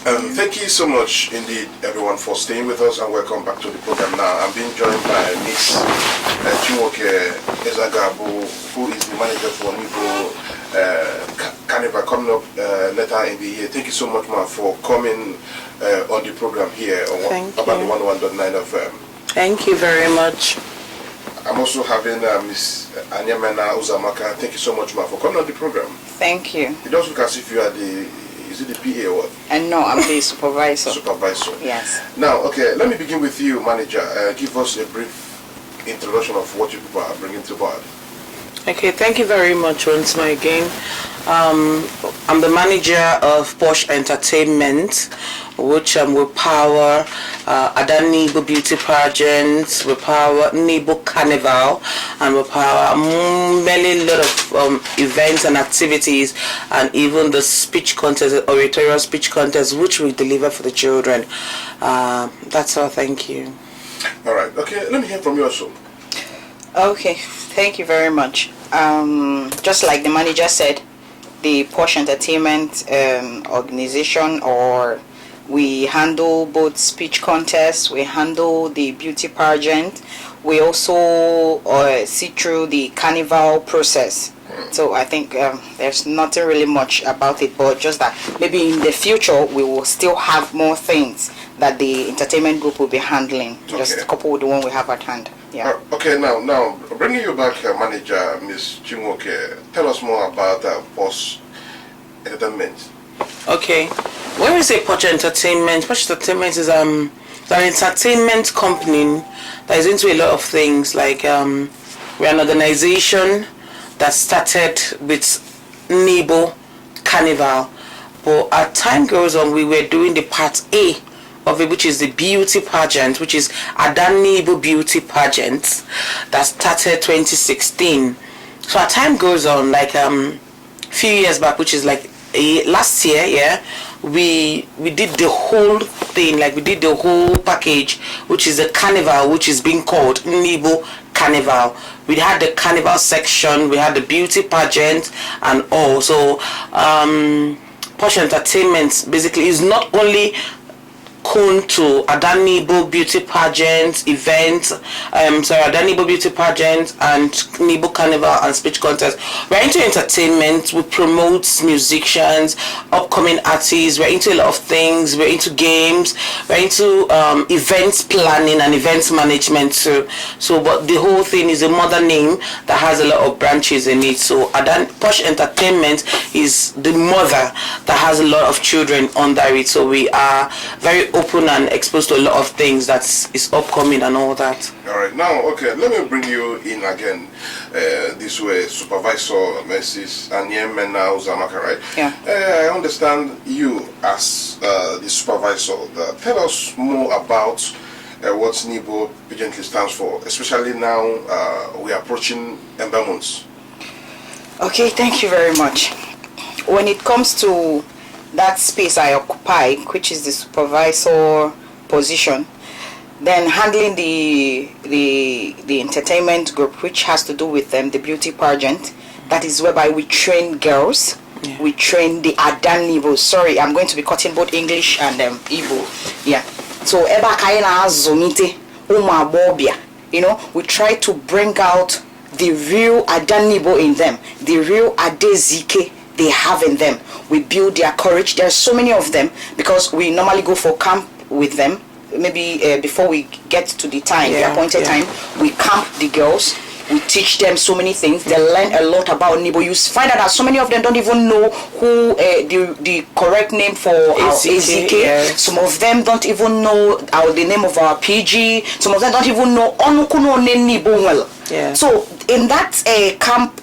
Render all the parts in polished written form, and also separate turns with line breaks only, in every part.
Thank you so much indeed, everyone, for staying with us, and welcome back to the program now. I'm being joined by Miss Chinecherem Ezagabo, who is the manager for Nibo Carnival, coming up later in the year. Thank you so much, ma, for coming on the program here about the 101.9 FM.
Thank you very much.
I'm also having Miss Anyamena Uzamaka. Thank you so much, ma, for coming on the program.
Thank you.
It does look as if you are is it the PA or what?
And no, I'm the supervisor.
Supervisor.
Yes.
Now, okay, let me begin with you, manager. Give us a brief introduction of what you people are bringing to board.
Okay, thank you very much once more again. I'm the manager of Posh Entertainment, which will power Nibo Beauty Pageant, we power Nibo Carnival, and we power many lot of events and activities, and even the speech contest, oratorial speech contest, which we deliver for the children. That's all. Thank you.
All right. Okay, let me hear from you also.
Okay, thank you very much. Just like the manager said, the Posh Entertainment organization, or we handle both speech contests, we handle the beauty pageant, we also see through the carnival process. So I think there's nothing really much about it, but just that maybe in the future we will still have more things that the entertainment group will be handling, just coupled with the one we have at hand. Yeah.
Okay, now bringing you back, manager Miss Chinecherem, tell us more about Posh Entertainment.
Okay, when we say Posh Entertainment is an entertainment company that is into a lot of things. Like we're an organization that started with Nibo Carnival, but as time goes on, we were doing the part A of it, which is the beauty pageant, which is Nibo Beauty Pageant, that started 2016. So as time goes on, like few years back, which is like last year, yeah, we did the whole thing, like we did the whole package, which is the carnival, which is being called Nibo Carnival. We had the carnival section, we had the beauty pageant, and all. So Posh Entertainment basically is not only to Nibo Beauty Pageant events, Nibo Beauty Pageant and Nibo Carnival and speech contest. We're into entertainment, we promote musicians, upcoming artists, we're into a lot of things, we're into games, we're into events planning and events management too. So but the whole thing is a mother name that has a lot of branches in it. So Posh Entertainment is the mother that has a lot of children under it. So we are very open and exposed to a lot of things that is upcoming and all that.
All right, now, okay, let me bring you in again. This way, Supervisor Mrs. Anyamena Uzamaka, right?
Yeah.
I understand you as the supervisor. Tell us more about what Nibo presently stands for, especially now we are approaching Ember months.
Okay, thank you very much. When it comes to that space I occupy, which is the supervisor position, then handling the entertainment group, which has to do with the beauty pageant, that is whereby we train girls. Yeah. We train the Nibo. Sorry, I'm going to be cutting both English and Igbo. Yeah. So eba kaina zomite umabobia. You know, we try to bring out the real Nibo in them, the real Adezike they have in them. We build their courage. There are so many of them because we normally go for camp with them. Maybe before we get to the time, the appointed time, we camp the girls. We teach them so many things. They learn a lot about Nibo. You find out that so many of them don't even know who the correct name for our AZK. Yes. Some of them don't even know the name of our PG. Some of them don't even know Onukuno Nibo well. Yeah. So in that camp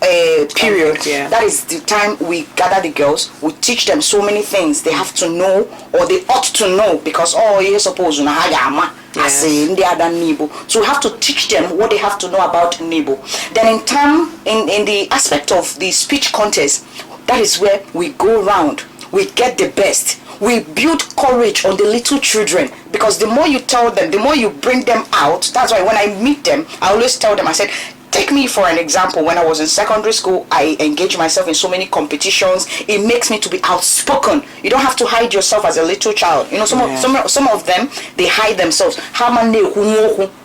period, that is the time we gather the girls. We teach them so many things they have to know, or they ought to know, because you're supposed to know. So we have to teach them what they have to know about Nibo. Then in the aspect of the speech contest, that is where we go round, we get the best. We build courage on the little children, because the more you tell them, the more you bring them out. That's why when I meet them, I always tell them, I said, Take me for an example. When I was in secondary school, I engaged myself in so many competitions. It makes me to be outspoken. You don't have to hide yourself as a little child. You know, some of them, they hide themselves.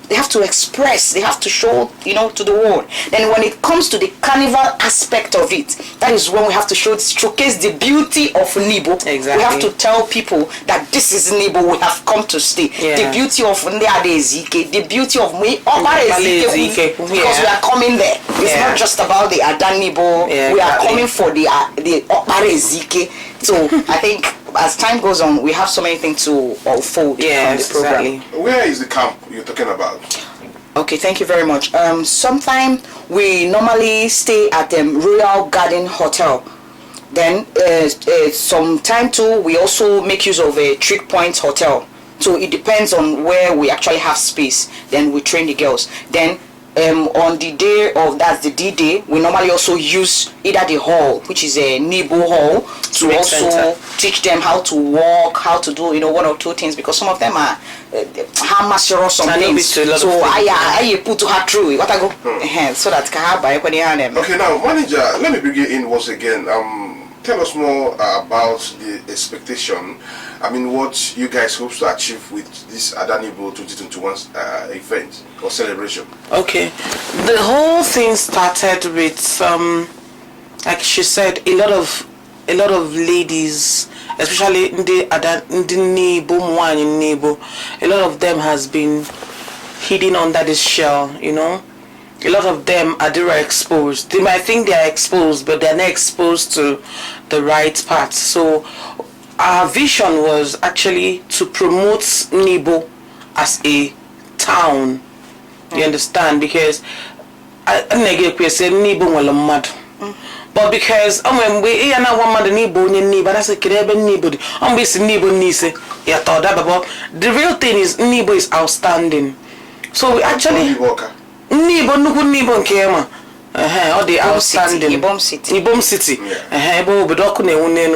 They have to express, they have to show, you know, to the world. Then when it comes to the carnival aspect of it, that is when we have to showcase the beauty of Nibo.
Exactly.
We have to tell people that this is Nibo, we have come to stay. The beauty of Ndeadezike, the beauty of Ezike, because we are coming there. It's not just about the Adan Nibo, we are coming for the Ezike. So I think as time goes on, we have so many things to unfold from the program.
Exactly.
Where is the camp you're talking about?
Okay, thank you very much. Sometime we normally stay at the Royal Garden Hotel. Then some time too, we also make use of a Trick Point Hotel. So it depends on where we actually have space. Then we train the girls. Then on the day of, that's the D-Day, we normally also use either the hall, which is a Nibo hall, to also teach them how to walk, how to do, you know, one or two things, because some of them are master some things. So I put to her through what I go so that can have by when you have them.
Okay, now manager, let me bring you in once again. Tell us more about the expectation. I mean, what you guys hope to achieve with this Adanibo 2021 event or celebration?
Okay, the whole thing started with like she said, a lot of ladies, especially in the Nibo, a lot of them has been hidden under this shell, you know. A lot of them are exposed. They might think they are exposed, but they're not exposed to the right part. So our vision was actually to promote Nibo as a town. You understand? Because but because when we are now one man Nibo, that's a Nibo. The real thing is Nibo is outstanding. So we actually Nibo Nkema. Or the outstanding
Ibom City.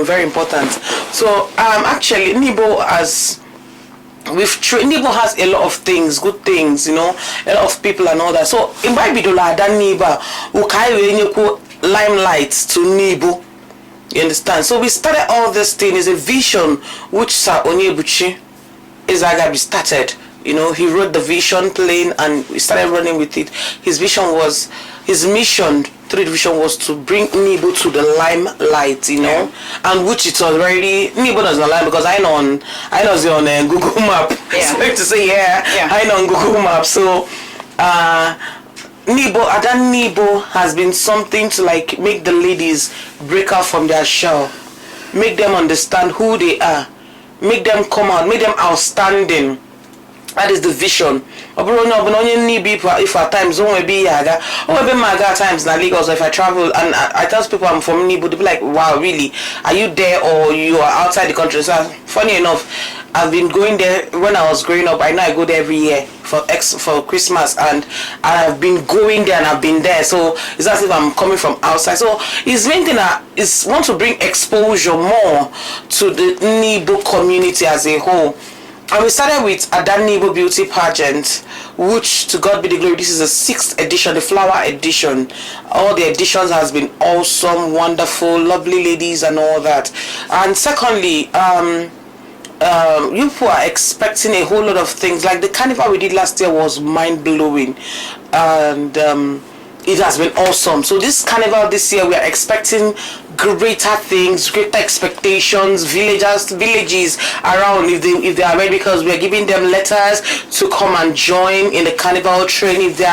Very important. So actually Nibo has Nibo has a lot of things, good things, you know, a lot of people and all that. So in Bibidola Dan Niba who limelight to Nibo. You understand? So we started all this thing is a vision which Sir Onyebuchi Ezagabi started. You know, he wrote the vision plane and we started running with it. His mission through the vision was to bring Nibo to the limelight, you know, and which it was already. Nibo does not lie because I know on Google Map. Sorry to say, I know on Google Map. So, Adan Nibo has been something to like make the ladies break out from their shell, make them understand who they are, make them come out, make them outstanding. That is the vision. If at times don't be yaga, or maybe my times na Lagos. If I travel and I tell people I'm from Nibo, they be like, "Wow, really? Are you there or you are outside the country?" So funny enough, I've been going there when I was growing up. I know I go there every year for Christmas, and I've been going there and I've been there. So it's as if I'm coming from outside. So his main thing is want to bring exposure more to the Nibo community as a whole. And we started with Adan Nibo Beauty Pageant, which, to God be the glory, this is the 6th edition, the flower edition. All the editions has been awesome, wonderful, lovely ladies and all that. And secondly, you people are expecting a whole lot of things. Like the carnival we did last year was mind-blowing. And it has been awesome. So this carnival this year, we are expecting greater things, greater expectations. Villages around, if they are ready, because we are giving them letters to come and join in the carnival train. If they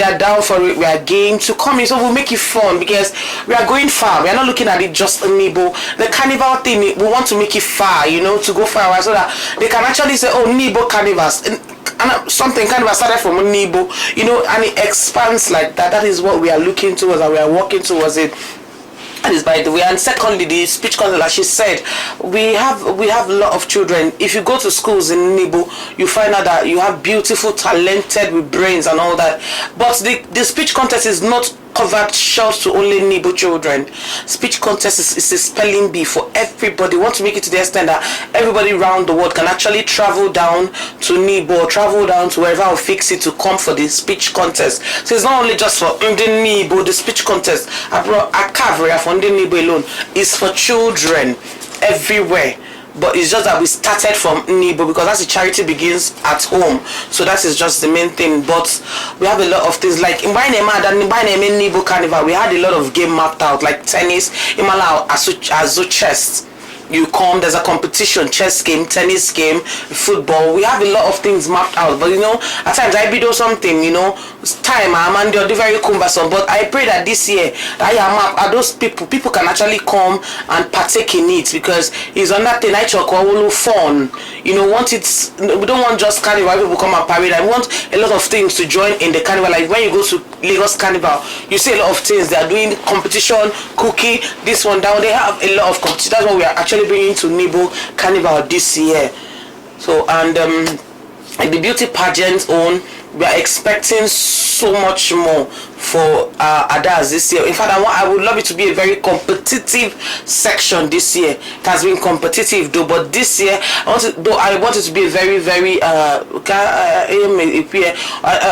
are down for it, we are game to come in. So we'll make it fun because we are going far. We are not looking at it just in Nibo. The carnival thing, we want to make it far, you know, to go far so that they can actually say, oh, Nibo carnivals. And something kind of started from Nibo, you know, and it expands like that. That is what we are looking towards and we are working towards it. That is by the way. And secondly, the speech contest, like she said, we have a lot of children. If you go to schools in Nibo, you find out that you have beautiful, talented with brains and all that. But the speech contest is not covered shelves to only Nibo children. Speech contest is a spelling bee for everybody. We want to make it to the extent that everybody around the world can actually travel down to Nibo, travel down to wherever I'll fix it to come for the speech contest. So it's not only just for Nibo, the speech contest. I brought a cover for Nibo alone. It's for children everywhere. But it's just that we started from Nibo because that's the charity begins at home. So that is just the main thing. But we have a lot of things like in Nibo Carnival, we had a lot of game mapped out like tennis, Imala Azu chess. You come, there's a competition, chess game, tennis game, football. We have a lot of things mapped out, but at times I do something, it's time, and they're very cumbersome. But I pray that this year that I map those people can actually come and partake in it because it's on that thing I talk fun. We don't want just carnival people come and parade. I want a lot of things to join in the carnival. Like when you go to Lagos Carnival, you see a lot of things. They are doing competition, cookie, this one down. They have a lot of competition. That's what we are actually bringing to Nibo Carnival this year. So and the beauty pageant we are expecting so much more for Adas this year. In fact, I would love it to be a very competitive section this year. It has been competitive though, but this year I want it to be a very, very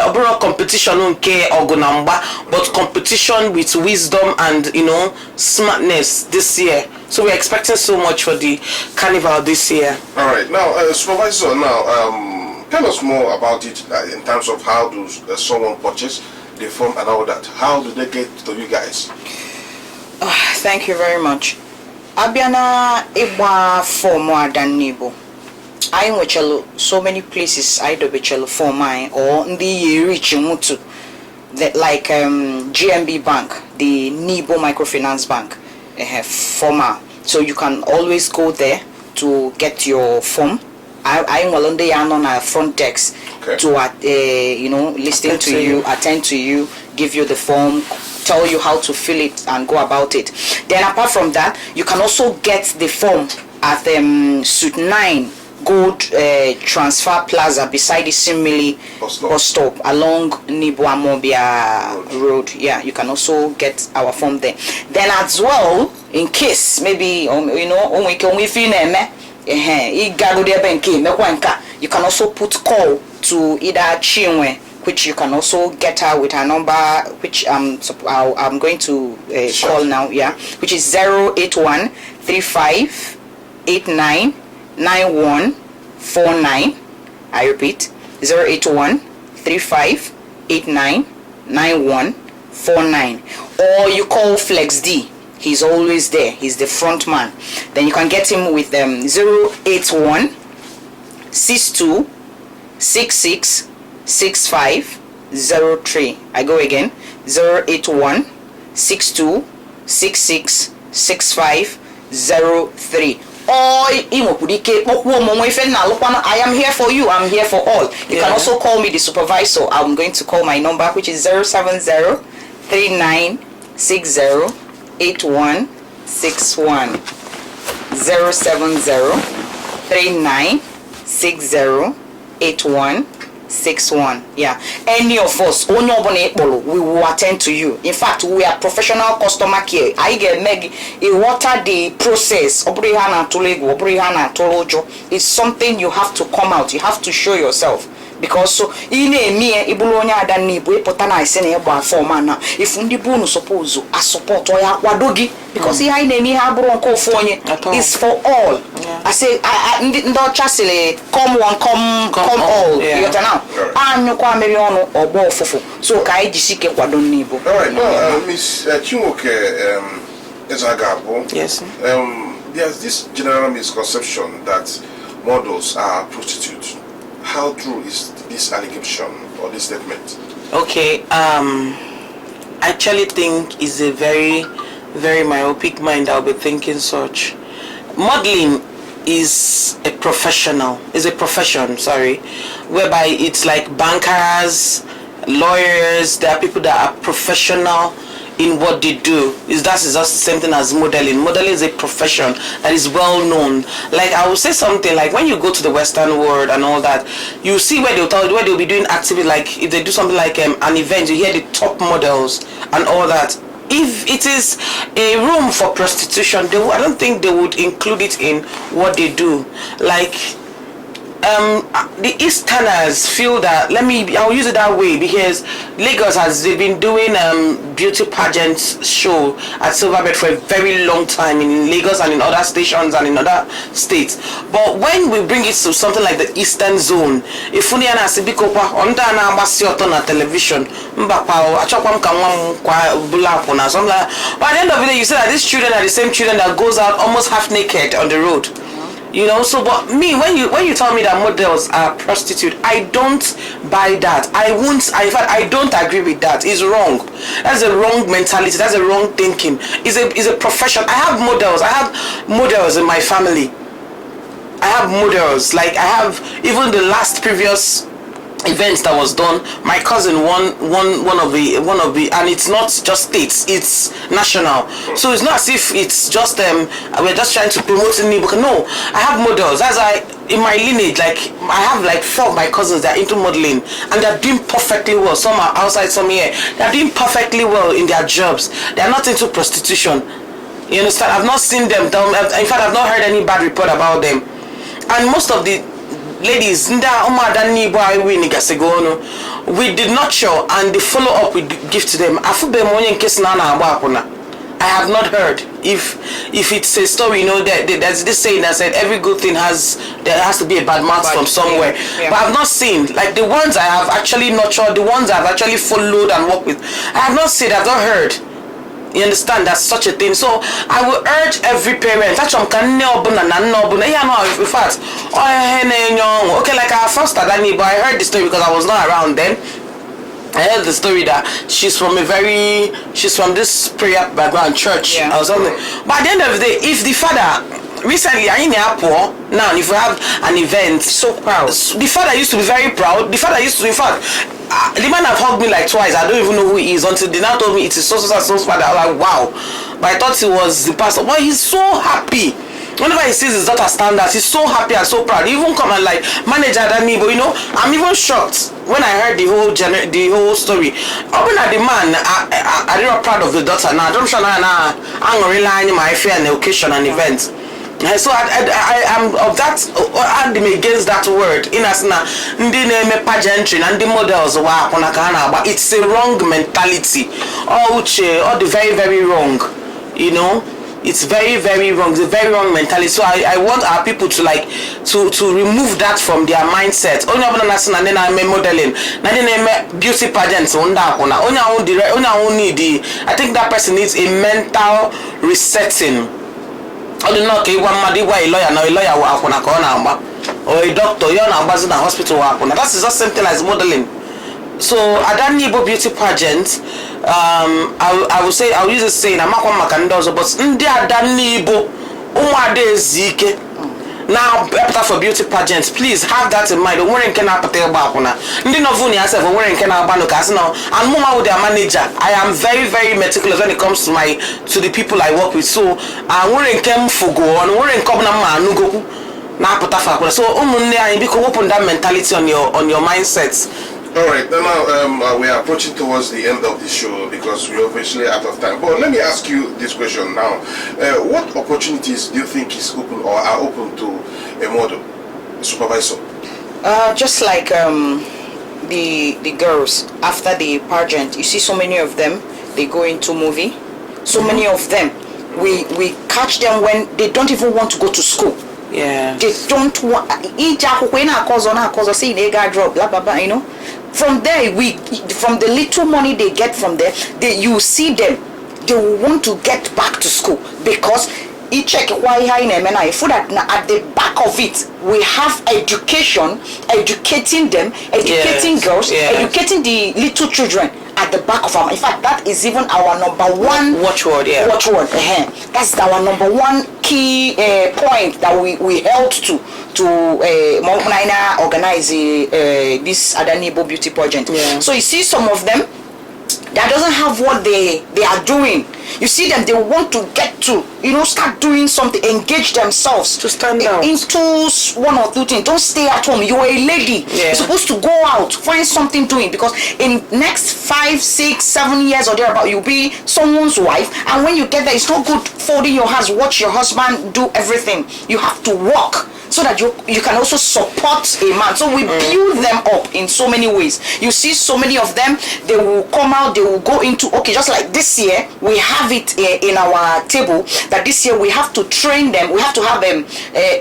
overall competition but competition with wisdom and smartness this year. So we're expecting so much for the carnival this year.
All right, now supervisor, tell us more about it in terms of how does someone purchase the form and all that. How do they get to you guys?
Thank you very much. Abiana Iba form more than Nibo. I watch so many places I do chelo for mine or the rich mutu like GMB Bank, the Nibo Microfinance Bank, former. So you can always go there to get your form. I'm on a front desk to listen to you, attend to you, give you the form, tell you how to fill it and go about it. Then apart from that, you can also get the form at Suite 9 Gold Transfer Plaza beside the Simili bus stop along Nibo Amobia Road. Yeah, you can also get our form there. Then as well, in case maybe you can also put call to either Chinwe, which you can also get her with her number, which I'm going to call now, yeah, which is 081 35 89 9149. I repeat, 081 35 89 9149. Or you call Flex D. He's always there. He's the front man. Then you can get him with 081 62 66 65 03. I go again. 081 62 66 65 03. I am here for you. I'm here for all. You can also call me the supervisor. I'm going to call my number, which is 070 3960 8161. 070 3960 8161. Yeah, any of us, we will attend to you. In fact, we are professional customer care. I get Meg a water the process. It's something you have to come out. You have to show yourself. Because so in a mere Ibulonia than Nibu, Potana is saying about form now. If Undibuno suppose a support or Wadogi, because he had any Habronco for you, it's for all. I say, I don't just come one, come all. You now. I'm no Quameriano or Bofufu. So Kaiji Sike Wadon Nibu.
All right, no, Miss Chinecherem Ezagabo.
Yes.
There's this general misconception that models are prostitutes. How true is this allegation or this statement?
Okay, I actually think it's a very, very myopic mind that will be thinking such. Modeling is a profession, whereby it's like bankers, lawyers. There are people that are professional in what they do. That is just the same thing as modeling. Modeling is a profession that is well known. Like I will say something like when you go to the Western world and all that, you see where they'll be doing activity, like if they do something like an event, you hear the top models and all that. If it is a room for prostitution, I don't think they would include it in what they do. Like the Easterners feel that, I'll use it that way, because Lagos they've been doing beauty pageants show at Silverbird for a very long time in Lagos and in other stations and in other states. But when we bring it to something like the Eastern zone, if you na sibikopa onda na ambasi na television, mbapa achokwa mkamwa kwa bulapo na something. But at the end of the day, you see that these children are the same children that goes out almost half naked on the road. You know, so but me, when you tell me that models are prostitute, I don't buy that. In fact, I don't agree with that. It's wrong. That's a wrong mentality. That's a wrong thinking. It's a profession. I have models in my family. I have models. Like I have even the last previous events that was done, my cousin won one of the, and it's not just states, it's national. So it's not as if it's just we're just trying to promote Nibo. No, I have models. In my lineage, like I have like 4 of my cousins that are into modeling, and they're doing perfectly well. Some are outside, some here. They're doing perfectly well in their jobs. They're not into prostitution. You understand? I've not seen them. In fact, I've not heard any bad report about them. And most of the ladies, we did not show, and the follow-up we give to them. I have not heard. If it's a story, you know, there's this saying that said every good thing there has to be a bad mouth from somewhere. Yeah. But I've not seen, like the ones I have actually nurtured, the ones I've actually followed and worked with, I have not seen, I've not heard. You understand? That's such a thing. So I will urge every parent. In fact, okay, like our first Adani, but I heard the story because I was not around then. I heard the story that she's from this prayer background church or something. But at the end of the day, if the father recently in the airport now, if we have an event, so proud. The father used to be very proud. The father used to, in fact, the man have hugged me like twice. I don't even know who he is until they now told me it is so father. I was like, wow. But I thought he was the pastor. But he's so happy. Whenever he sees his daughter stand out, he's so happy and so proud. He even come and like manager that Nibo, you know. I'm even shocked when I heard the whole story. Open at the man, I not proud of the daughter now. I don't know I'm relying my fear and occasion and events. So I am of that, I'm against that word. In asna ndine pageantry and the models but it's a wrong mentality. All the very, very wrong. You know, it's very, very wrong. It's a very wrong mentality. So I want our people to like to remove that from their mindset. Only and then I'm modeling. Beauty pageants I think that person needs a mental resetting. I don't know, okay, one a lawyer or a doctor, you're not in the hospital. That's just something as modeling. So at that Nibo beauty pageant, I will say, I'll use the saying, I'm not going to but at that Nibo, Zike. Now, for beauty pageants, please have that in mind. Wearing can happen to Bakuna. Wearing can happen and Mama with their manager. I am very, very meticulous when it comes to the people I work with. So wearing came for go on wearing come na go na put so open that mentality on your mindsets.
All right, now we are approaching towards the end of the show because we're obviously out of time. But let me ask you this question now. What opportunities do you think is open or are open to a model, a supervisor?
Just like the girls after the pageant, you see so many of them, they go into movie. So many of them, we catch them when they don't even want to go to school.
Yeah.
They don't want say they got drop, blah blah blah, you know. From there, from the little money they get from there, you see them, they want to get back to school because at the back of it we have education, educating them, educating girls, educating the little children at the back of our. In fact, that is even our number one watchword. That's our number one key point that we held to organize this Adanibo beauty pageant. So you see some of them, that doesn't have what they are doing. You see them, they want to get to, start doing something, engage themselves
to stand out
into one or two things. Don't stay at home. You're a lady.
Yeah.
You're supposed to go out, find something doing, because in next 5, 6, 7 years or thereabout, you'll be someone's wife. And when you get there, it's not good folding your hands, watch your husband do everything. You have to work so that you can also support a man. So we build them up in so many ways. You see so many of them, they will come out, they will go into, okay, just like this year, we have it in our table, that this year we have to train them. We have to have them,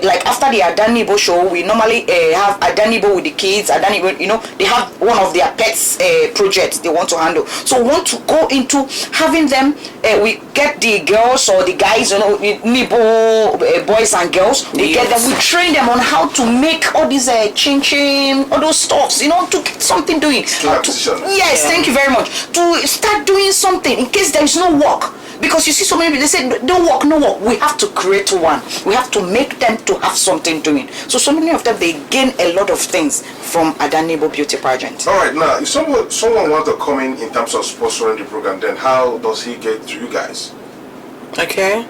like after the Adan Nibo show, we normally have Adan Nibo with the kids, Adan Nibo, they have one of their pets projects they want to handle. So we want to go into having them, we get the girls or the guys, Nibo boys and girls, we get them, we train them on how to make all these chin all those stuffs, to get something doing. Yes, thank you very much. To start doing something in case there is no work. Because you see so many people, they say, no work. We have to create one. We have to make them to have something doing. So many of them, they gain a lot of things from Adan Nibo Beauty Pageant.
All right, now, if someone wants to come in terms of sponsoring the program, then how does he get to you guys?
Okay.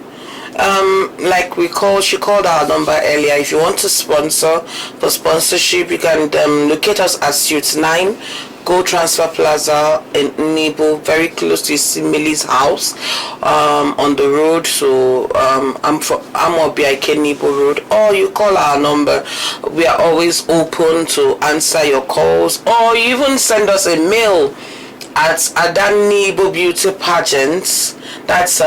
Like she called our number earlier. If you want to sponsor for sponsorship, you can locate us at Suite 9 Go Transfer Plaza in Nibo, very close to Simili's house, on the road. So I'm on BIK Nibo Road, or you call our number. We are always open to answer your calls, or you even send us a mail at Adan Nibo Beauty Pageants. That's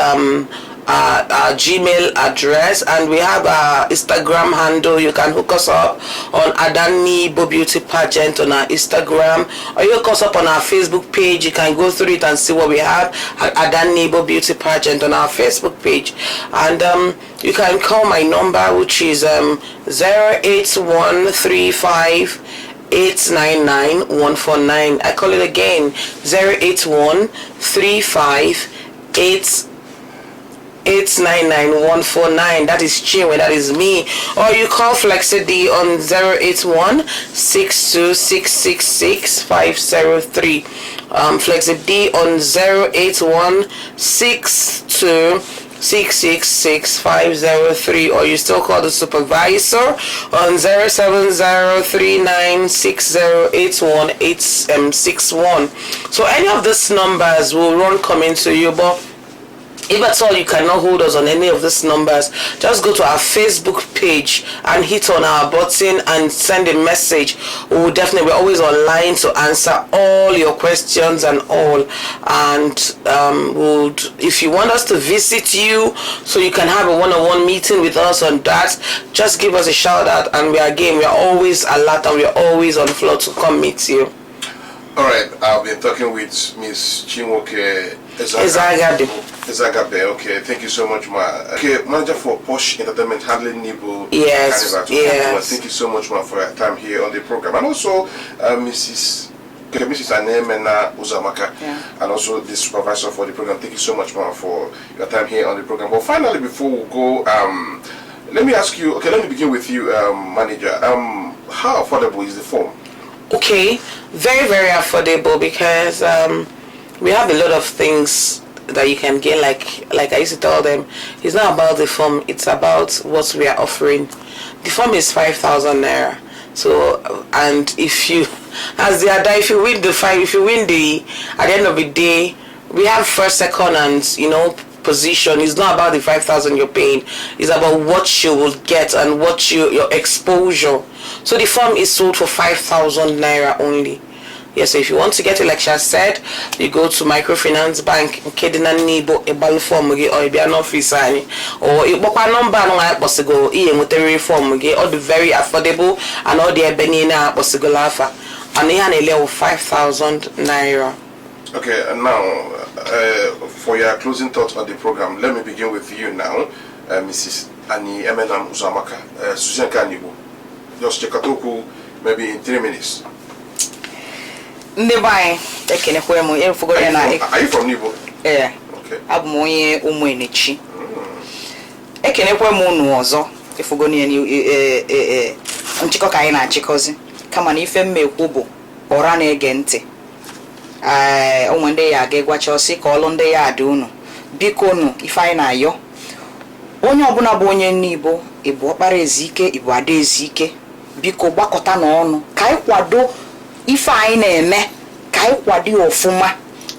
our Gmail address, and we have our Instagram handle. You can hook us up on Adan Nibo Beauty Pageant on our Instagram, or you hook us up on our Facebook page. You can go through it and see what we have at Adan Nibo Beauty Pageant on our Facebook page. And you can call my number, which is 08135 899-149. I call it again, 08135 899-149. That is Chinwe, that is me. Or you call Flexi D on 081-62666-503. Flexi D on 081-62666-503. Or you still call the supervisor on 07039608161. So any of these numbers will run coming to you, but if at all you cannot hold us on any of these numbers, just go to our Facebook page and hit on our button and send a message. We're always online to answer all your questions and all. And if you want us to visit you so you can have a one-on-one meeting with us on that, just give us a shout out, and we are always alert and we are always on the floor to come meet you.
All right, I've been talking with Miss Chinecherem Ezagabe. Okay, thank you so much, ma. Okay, manager for Posh Entertainment handling Nibo Carnival.
Yes.
Thank you so much, ma, for your time here on the program, and also Mrs. Anemena Uzamaka, and also the supervisor for the program. Thank you so much, ma, for your time here on the program. But finally, before we go, let me ask you. Okay, let me begin with you, manager. How affordable is the form?
Okay, very, very affordable, because we have a lot of things that you can gain. Like I used to tell them, it's not about the form, it's about what we are offering. The form is 5,000 naira. So, and if you win at the end of the day, we have first, second, and position. It's not about the 5,000 you're paying, it's about what you will get and what your exposure. So the form is sold for 5,000 naira only. Yes, so if you want to get it, like she said, you go to Microfinance Bank, Kedina Nibo, a ball form, or a bian office, or a number, possible, form, or the very affordable, and all the Benina possible offer, and they have a level 5,000 naira.
Okay, and now for your closing thoughts on the program, let me begin with you now, Mrs. Ani Emenam Uzamaka, Susan Kanibu. Just check out maybe in 3 minutes.
Are you
from Nibo?
Yeah.
Okay.
Abmoye umwenechi. Ekenekwe mu nuozo ifugoni nchiko ka anyị na-achịkọzi kama na ife mmekwu bụ ọra na-ege ntị. onwe ndị ya ga-egwacha ọsị ka ọlụ ndị ya dị unu biko nu ife anyị na-ayọ onye ọbụla bụ onye Nibo ịbụ ọkpara Ezike ịbụ ada Ezike biko gbakọta n'ọnụ ka anyị kwado ife anyị na-eme ka anyị kwado ọfụma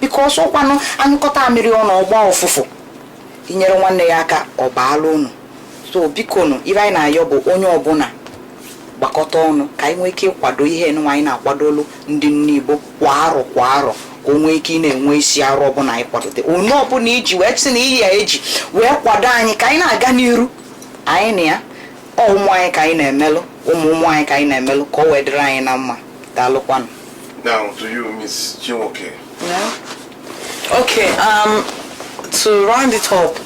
biko ọsọkwanụ anyụkọta amịrị ọnụ ọgba ọfụfụ inyere nwanne ya aka ọ baala unu so biko nu ife anyị na-ayọ bụ onye ọbụla gbakọta ọnụ ka anyị nwee ike ịkwado ihe nwa anyị na-akwadolu ndị Nibo kwa arọ ka o nwee ike ị na-enwe isi arụ ọbụla anyị kwadote onye ọbụla iji wee sị na iyi ya eji wee kwado anyị ka anyị na-aga n'iru anyị na ya ụmụ anyị ka anyị na-emelụ ụmụ anyị ka anyị na-emelụ ka o wee dịrị anyị na mma daalụkwanụ.
Now to you, Miss Chinecherem.
Yeah. Okay, to round it up.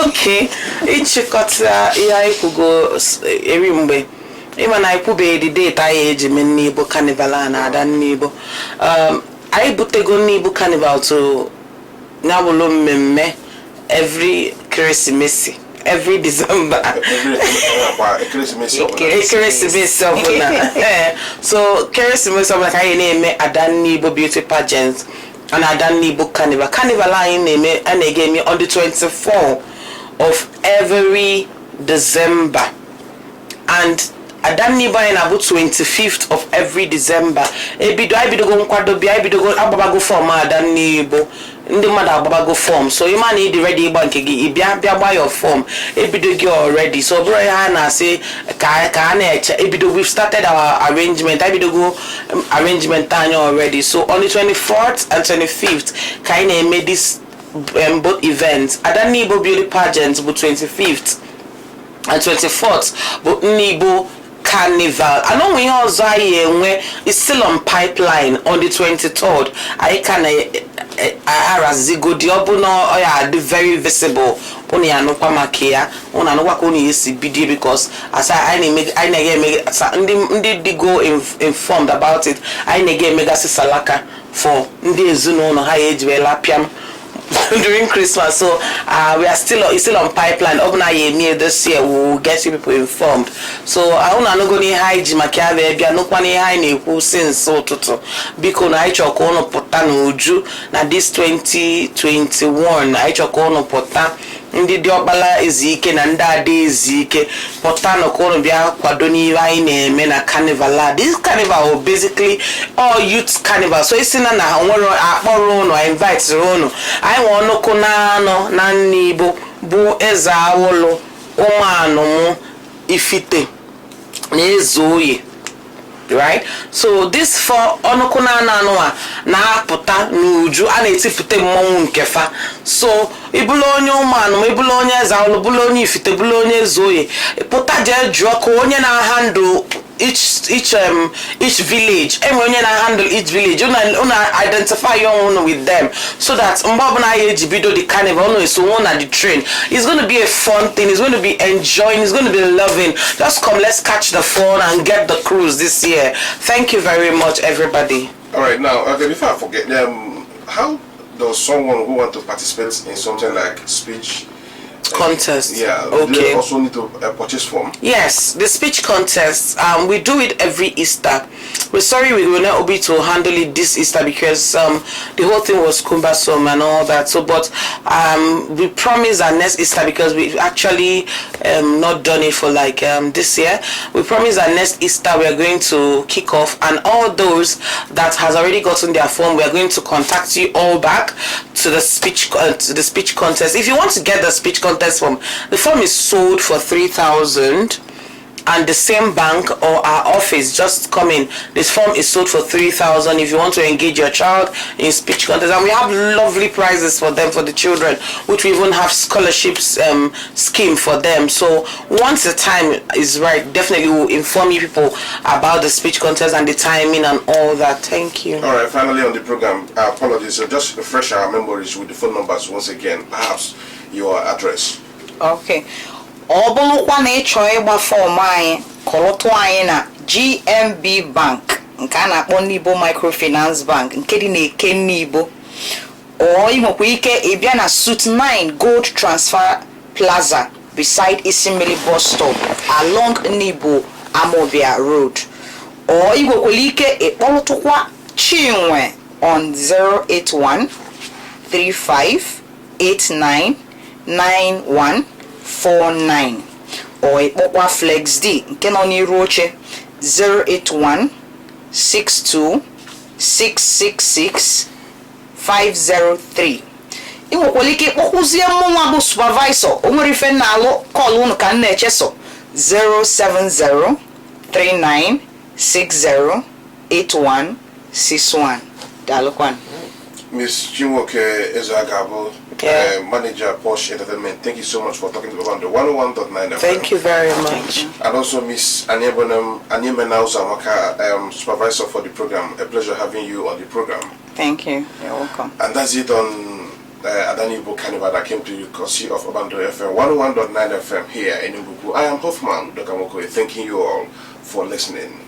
Okay, ịchịkọta ihe anyị kwugo eri mgbe ịma na anyị kwubeghị the date anyị eji mee Nibo Carnival na ada Nibo. I butego Nibo Carnival to nyabụlụ mmemme every Keresimesi. Every December. Keresimesi ọbụla. So Keresimesi ọbụla ka anyị na-eme ada Nibo beauty pageant and ada Nibo Carnival. Carnival anyị na-eme a na-eme on the 24th of every December. And ada Nibo anyị na-abụ 25th of every December. Ebidogo nkwadobi ebidogo agbabago form ada Nibo. Ndị mmadụ agbabago form, so you man need ready ịgba nke gị ịbịa gba your form ebido gị already. So bro ha na-asị ka na-eche ebido we've started our arrangement ebidogo arrangement anyị already. So on the 24th and 25th ka anyị na-eme this both events. Ada Nibo beauty pageant bụ 25th and 24th bụ Nibo Carnival. I know we also is still on pipeline on the 23rd. I can Arazigo Diobuno or very visible. Only I know Pamakia, on an Wakuni is BD because as I did go informed about it. I negate Megasi Salaka for Ndi Zuno no high age Lapiam during Christmas. So we are still on pipeline. Near this year we'll get you people informed. So I don't know going high Jimakave Bia no kwani high ni who since so toto because I chokono potano uju na this 2021 I chokono pota ndi diobala Ezike na ndade Ezike potano kono bia kwadoni vai na-eme na carnival. This carnival will basically all youth carnival. So it's na onwero akporo no invite rono I want no konano na Nibo bu eza awolo umano mu ifite nezoye. Right? So this for onokuna na apụta n'uju a na-etipụta mmọnwụ nkefa. So ibulu onye ụmanụ ibulu onye eze awolo bulu onye ifite bulu onye ezoye pụta je jụọ ka onye na handle each village. And when you handle each village, you identify your own with them so that the carnival so one at the train. It's going to be a fun thing. It's going to be enjoying. It's going to be loving. Just come, let's catch the phone and get the cruise this year. Thank you very much, everybody.
All right, now okay, before I forget, how does someone who want to participate in something like speech
contest?
Yeah.
Okay.
Do they also need to purchase form?
Yes, the speech contest. We do it every Easter. We're sorry we were not able to handle it this Easter because the whole thing was cumbersome and all that. So, but we promise that next Easter, because we've actually not done it for like this year. We promise that next Easter we are going to kick off, and all those that has already gotten their form, we are going to contact you all back to the speech contest. If you want to get the speech contest form, the form is sold for 3,000. And the same bank or our office, just come in. This form is sold for 3,000 if you want to engage your child in speech contest. And we have lovely prizes for them, for the children, which we even have scholarships scheme for them. So once the time is right, definitely we'll inform you people about the speech contest and the timing and all that. Thank you.
All right, finally on the program, apologies. So just refresh our memories with the phone numbers once again, perhaps your address.
Okay. Ọbụlụkwa na ịchọ ịgba fọm anyị kọlọtụ anyị na GMB Bank nke a na-akpọ Nibo Microfinance Bank nke dị n'Eke Nibo. Or ịnwekwa ike ịbịa na Suite 9 Gold Transfer Plaza beside Isimili bus stop along Nibo Amobia Road. Or ịnwekwara ike ịkpọlụtụkwa Chinwe on 081 35 89 9149 or Ikpokwa Flex D nke nọ n'iru oche 081 62 666 503. I nwekwara ike ịkpọkwuzie mụnwa bụ supervisor o nwere ife na-alụ call unu ka m na-echeso 070 39 60 8161. Dalukwan.
Miss Chinecherem Ezagabo, manager Porsche Entertainment, thank you so much for talking about the 101.9 FM.
Thank you very much.
And also Miss Anyemena Awka, supervisor for the program. A pleasure having you on the program.
Thank you. You're welcome.
And that's it on Nibo Carnival that came to you courtesy of Kpakpando FM 101.9 FM here in Mbuku. I am Hoffman Dokamoko, thanking you all for listening.